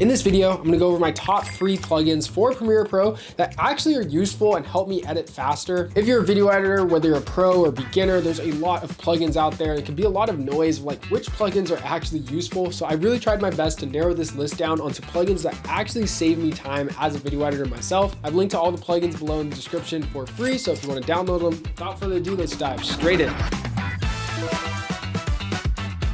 In this video, I'm gonna go over my top free plugins for Premiere Pro that actually are useful and help me edit faster. If you're a video editor, whether you're a pro or beginner, there's a lot of plugins out there. It can be a lot of noise of like which plugins are actually useful. So I really tried my best to narrow this list down onto plugins that actually save me time as a video editor myself. I've linked to all the plugins below in the description for free. So if you wanna download them, without further ado, let's dive straight in.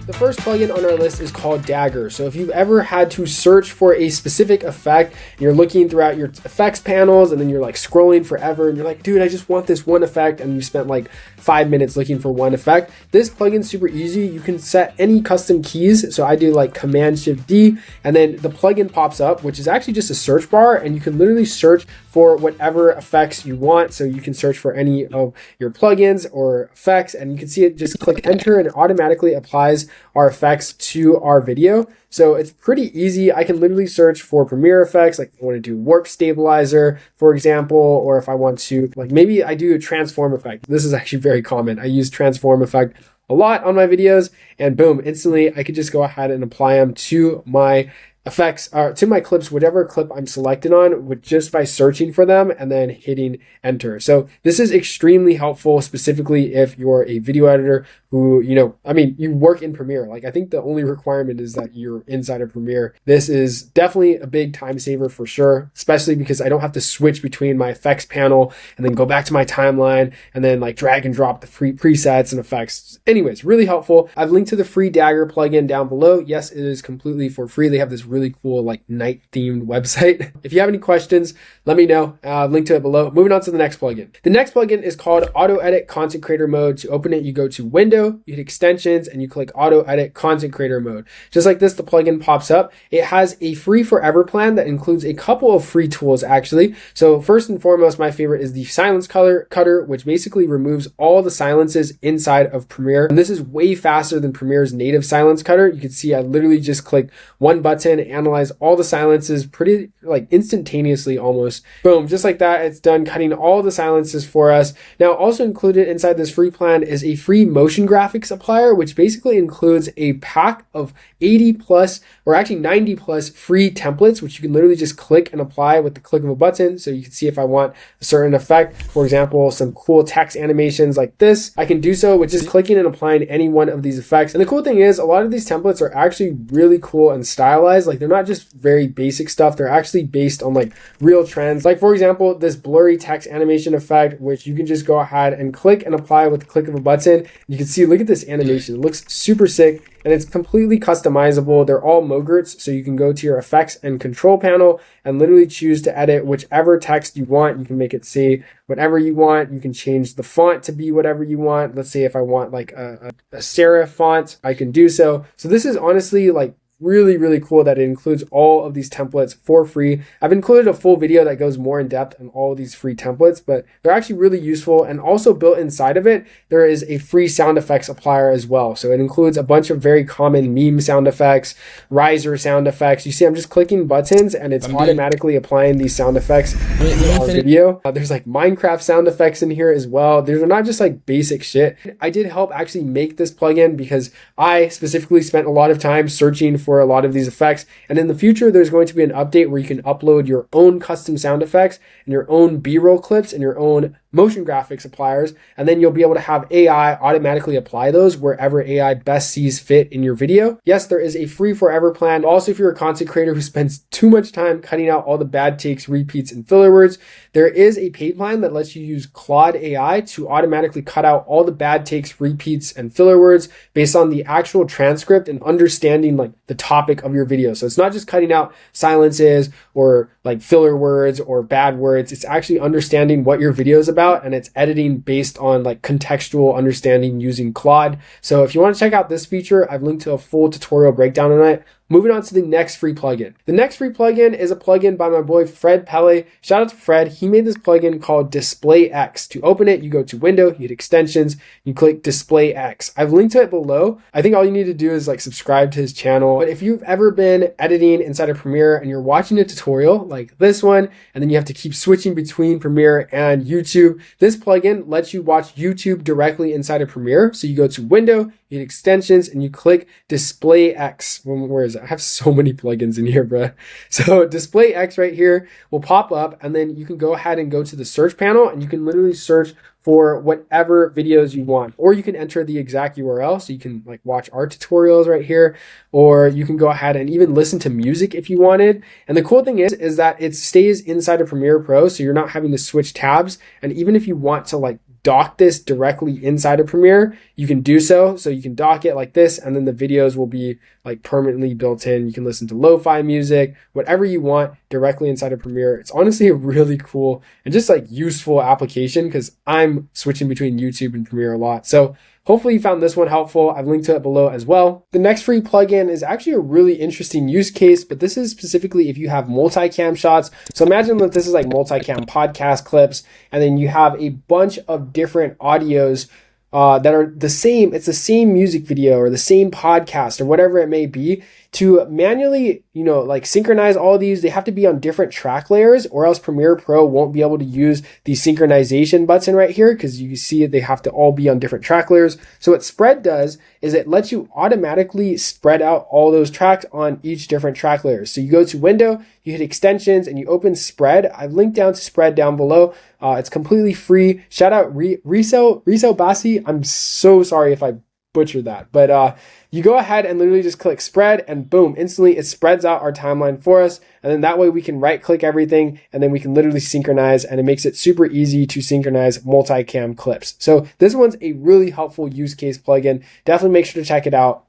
The first plugin on our list is called Dagger. So if you've ever had to search for a specific effect and you're looking throughout your effects panels and then you're like scrolling forever and you're like, dude, I just want this one effect, and you spent like 5 minutes looking for one effect, this plugin's super easy. You can set any custom keys. So I do like Command-Shift-D, and then the plugin pops up, which is actually just a search bar, and you can literally search for whatever effects you want. So you can search for any of your plugins or effects, and you can see it, just click enter and it automatically applies our effects to our video. So it's pretty easy. I can literally search for Premiere effects, like if I want to do warp stabilizer, for example, or if I want to, like maybe I do a transform effect. This is actually very common. I use transform effect a lot on my videos, and boom, instantly I could just go ahead and apply them to my effects, to my clips, whatever clip I'm selected on, with just by searching for them and then hitting enter. So this is extremely helpful, specifically if you're a video editor who, you work in Premiere. Like, I think the only requirement is that you're inside of Premiere. This is definitely a big time saver for sure, especially because I don't have to switch between my effects panel and then go back to my timeline and then like drag and drop the free presets and effects. Anyways, really helpful. I've linked to the free Dagger plugin down below. Yes, it is completely for free. They have this really cool like night themed website. If you have any questions, let me know. Link to it below. Moving on to the next plugin. The next plugin is called AutoEdit Content Creator Mode. To open it, you go to Window, you hit Extensions, and you click AutoEdit Content Creator Mode. Just like this, the plugin pops up. It has a free forever plan that includes a couple of free tools actually. So first and foremost, my favorite is the silence color cutter, which basically removes all the silences inside of Premiere. And this is way faster than Premiere's native silence cutter. You can see I literally just click one button, analyze all the silences pretty like instantaneously almost. Boom, just like that, it's done cutting all the silences for us. Now, also included inside this free plan is a free motion graphics applier, which basically includes a pack of 80 plus, or actually 90 plus free templates, which you can literally just click and apply with the click of a button. So you can see if I want a certain effect, for example, some cool text animations like this, I can do so with just clicking and applying any one of these effects. And the cool thing is a lot of these templates are actually really cool and stylized. Like, they're not just very basic stuff. They're actually based on like real trends. Like, for example, this blurry text animation effect, which you can just go ahead and click and apply with the click of a button. You can see, look at this animation. It looks super sick. And it's completely customizable. They're all Mogerts, so you can go to your effects and control panel and literally choose to edit whichever text you want. You can make it say whatever you want. You can change the font to be whatever you want. Let's say if I want like a serif font, I can do so. So this is honestly like really, really cool that it includes all of these templates for free. I've included a full video that goes more in depth on all of these free templates, but they're actually really useful. And also built inside of it, there is a free sound effects applier as well. So it includes a bunch of very common meme sound effects, riser sound effects. You see, I'm just clicking buttons and it's automatically applying these sound effects to our video. There's like Minecraft sound effects in here as well. They're not just like basic shit. I did help actually make this plugin because I specifically spent a lot of time searching for a lot of these effects, and in the future there's going to be an update where you can upload your own custom sound effects and your own B-roll clips and your own motion graphics appliers, and then you'll be able to have AI automatically apply those wherever AI best sees fit in your video. Yes, there is a free forever plan. Also, if you're a content creator who spends too much time cutting out all the bad takes, repeats, and filler words, there is a paid plan that lets you use Claude AI to automatically cut out all the bad takes, repeats, and filler words based on the actual transcript and understanding like the topic of your video. So it's not just cutting out silences or like filler words or bad words. It's actually understanding what your video is about, and it's editing based on like contextual understanding using Claude. So if you want to check out this feature, I've linked to a full tutorial breakdown on it. Moving on to the next free plugin. The next free plugin is a plugin by my boy Fred Pelle. Shout out to Fred. He made this plugin called DisplayX. To open it, you go to Window, you hit Extensions, you click DisplayX. I've linked to it below. I think all you need to do is like subscribe to his channel. But if you've ever been editing inside of Premiere and you're watching a tutorial like this one, and then you have to keep switching between Premiere and YouTube, this plugin lets you watch YouTube directly inside of Premiere. So you go to Window, you you hit extensions, and you click DisplayX. Where is it? I have so many plugins in here, bro. So DisplayX right here will pop up, and then you can go ahead and go to the search panel, and you can literally search for whatever videos you want, or you can enter the exact URL. So you can like watch our tutorials right here, or you can go ahead and even listen to music if you wanted. And the cool thing is that it stays inside of Premiere Pro. So you're not having to switch tabs. And even if you want to like dock this directly inside of Premiere, you can do so. So you can dock it like this, and then the videos will be like permanently built in. You can listen to lo-fi music, whatever you want directly inside of Premiere. It's honestly a really cool and just like useful application, because I'm switching between YouTube and Premiere a lot. So hopefully you found this one helpful. I've linked to it below as well. The next free plugin is actually a really interesting use case, but this is specifically if you have multicam shots. So imagine that this is like multicam podcast clips, and then you have a bunch of different audios that are the same. It's the same music video or the same podcast or whatever it may be. To manually, like synchronize all of these, they have to be on different track layers, or else Premiere Pro won't be able to use the synchronization button right here, because you see they have to all be on different track layers. So what Spread does is it lets you automatically spread out all those tracks on each different track layers. So you go to Window, you hit Extensions, and you open Spread. I've linked down to Spread down below. It's completely free. Shout out Riso Basi. I'm so sorry if I butchered that, but you go ahead and literally just click Spread, and boom, instantly it spreads out our timeline for us. And then that way we can right click everything, and then we can literally synchronize, and it makes it super easy to synchronize multicam clips. So this one's a really helpful use case plugin. Definitely make sure to check it out.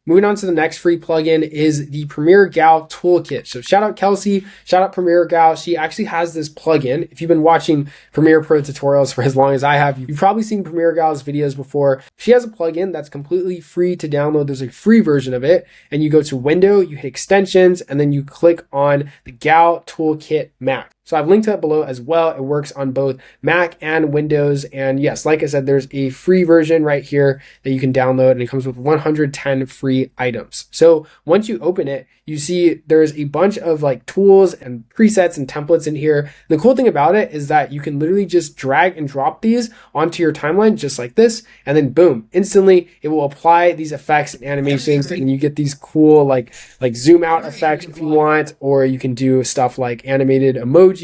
Moving on to the next free plugin is the Premiere Gal Toolkit. So shout out Kelsey, shout out Premiere Gal. She actually has this plugin. If you've been watching Premiere Pro tutorials for as long as I have, you've probably seen Premiere Gal's videos before. She has a plugin that's completely free to download. There's a free version of it, and you go to Window, you hit Extensions, and then you click on the Gal Toolkit Mac. So I've linked to that below as well. It works on both Mac and Windows. And yes, like I said, there's a free version right here that you can download, and it comes with 110 free items. So once you open it, you see there's a bunch of like tools and presets and templates in here. The cool thing about it is that you can literally just drag and drop these onto your timeline just like this, and then boom, instantly it will apply these effects and animations, and you get these cool like zoom out effects if you want, or you can do stuff like animated emojis.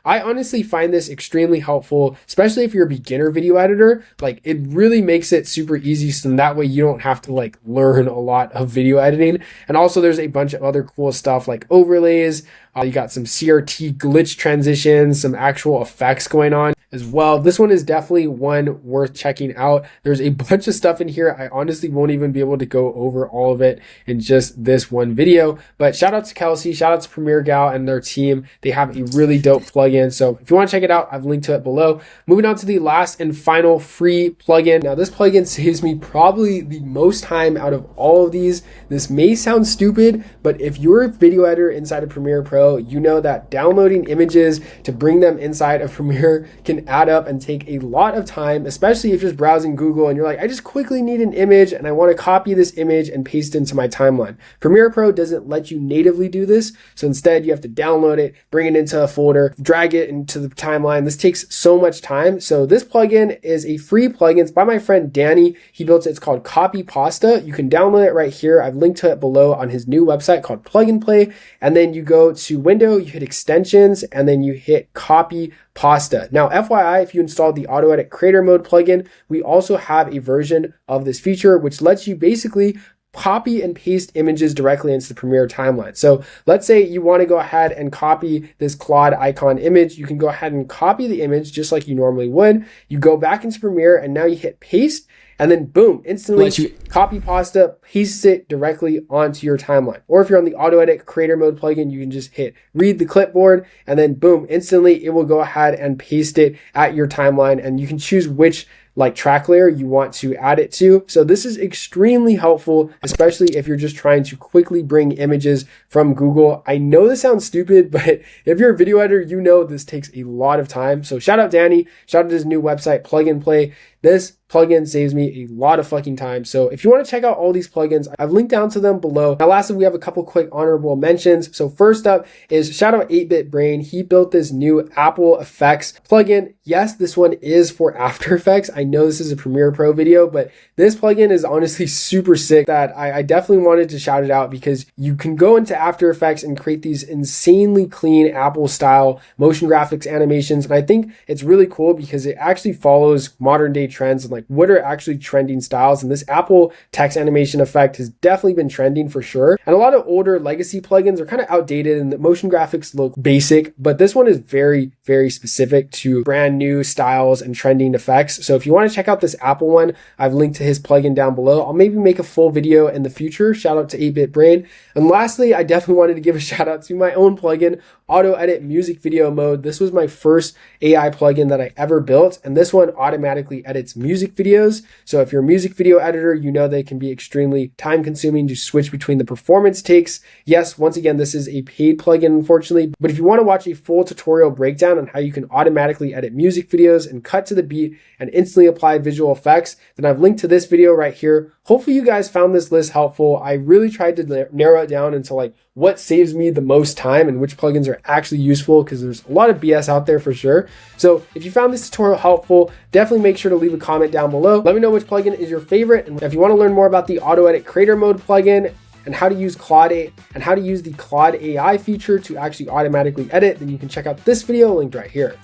I honestly find this extremely helpful, especially if you're a beginner video editor. Like, it really makes it super easy, so that way you don't have to like learn a lot of video editing. And also there's a bunch of other cool stuff like overlays. You got some CRT glitch transitions, some actual effects going on as well. This one is definitely one worth checking out. There's a bunch of stuff in here. I honestly won't even be able to go over all of it in just this one video, but shout out to Kelsey, shout out to Premiere Gal and their team. They have a really dope plugin. So if you want to check it out, I've linked to it below. Moving on to the last and final free plugin. Now this plugin saves me probably the most time out of all of these. This may sound stupid, but if you're a video editor inside of Premiere Pro, you know that downloading images to bring them inside of Premiere can add up and take a lot of time, especially if you're just browsing Google and you're like, I just quickly need an image and I want to copy this image and paste it into my timeline. Premiere Pro doesn't let you natively do this. So instead you have to download it, bring it into a folder, drag it into the timeline. This takes so much time. So this plugin is a free plugin. It's by my friend Danny. He built it. It's called Copy Pasta. You can download it right here. I've linked to it below on his new website called Plug and Play. And then you go to Window, you hit Extensions, and then you hit Copy Pasta. Now, FYI, if you installed the AutoEdit Creator Mode plugin, we also have a version of this feature which lets you basically copy and paste images directly into the Premiere timeline. So let's say you want to go ahead and copy this Claude icon image. You can go ahead and copy the image just like you normally would. You go back into Premiere and now you hit paste, and then boom, instantly Copy Pasta pastes it directly onto your timeline. Or if you're on the AutoEdit Creator Mode plugin, you can just hit read the clipboard, and then boom, instantly it will go ahead and paste it at your timeline, and you can choose which like track layer you want to add it to. So this is extremely helpful, especially if you're just trying to quickly bring images from Google. I know this sounds stupid, but if you're a video editor, you know this takes a lot of time. So shout out Danny, shout out to his new website, Plug and Play. This plugin saves me a lot of fucking time. So if you want to check out all these plugins, I've linked down to them below. Now, lastly, we have a couple quick honorable mentions. So first up is shout out 8-Bit Brain. He built this new AppleFX plugin. Yes, this one is for After Effects. I I know this is a Premiere Pro video, but this plugin is honestly super sick that I definitely wanted to shout it out, because you can go into After Effects and create these insanely clean Apple style motion graphics animations. And I think it's really cool because it actually follows modern day trends and like what are actually trending styles. And this Apple text animation effect has definitely been trending for sure. And a lot of older legacy plugins are kind of outdated and the motion graphics look basic, but this one is very, very specific to brand new styles and trending effects. So if you want to check out this Apple one, I've linked to his plugin down below. I'll maybe make a full video in the future. Shout out to 8-Bit Brain. And lastly, I definitely wanted to give a shout out to my own plugin, AutoEdit Music Video Mode. This was my first AI plugin that I ever built, and this one automatically edits music videos. So if you're a music video editor, you know they can be extremely time consuming to switch between the performance takes. Yes, once again, this is a paid plugin, unfortunately, but if you want to watch a full tutorial breakdown on how you can automatically edit music videos and cut to the beat and instantly apply visual effects, then I've linked to this video right here. Hopefully you guys found this list helpful. I really tried to narrow it down into like what saves me the most time and which plugins are actually useful, because there's a lot of BS out there for sure. So if you found this tutorial helpful, definitely make sure to leave a comment down below. Let me know which plugin is your favorite. And if you want to learn more about the AutoEdit Creator Mode plugin and how to use the Claude AI feature to actually automatically edit, then you can check out this video linked right here.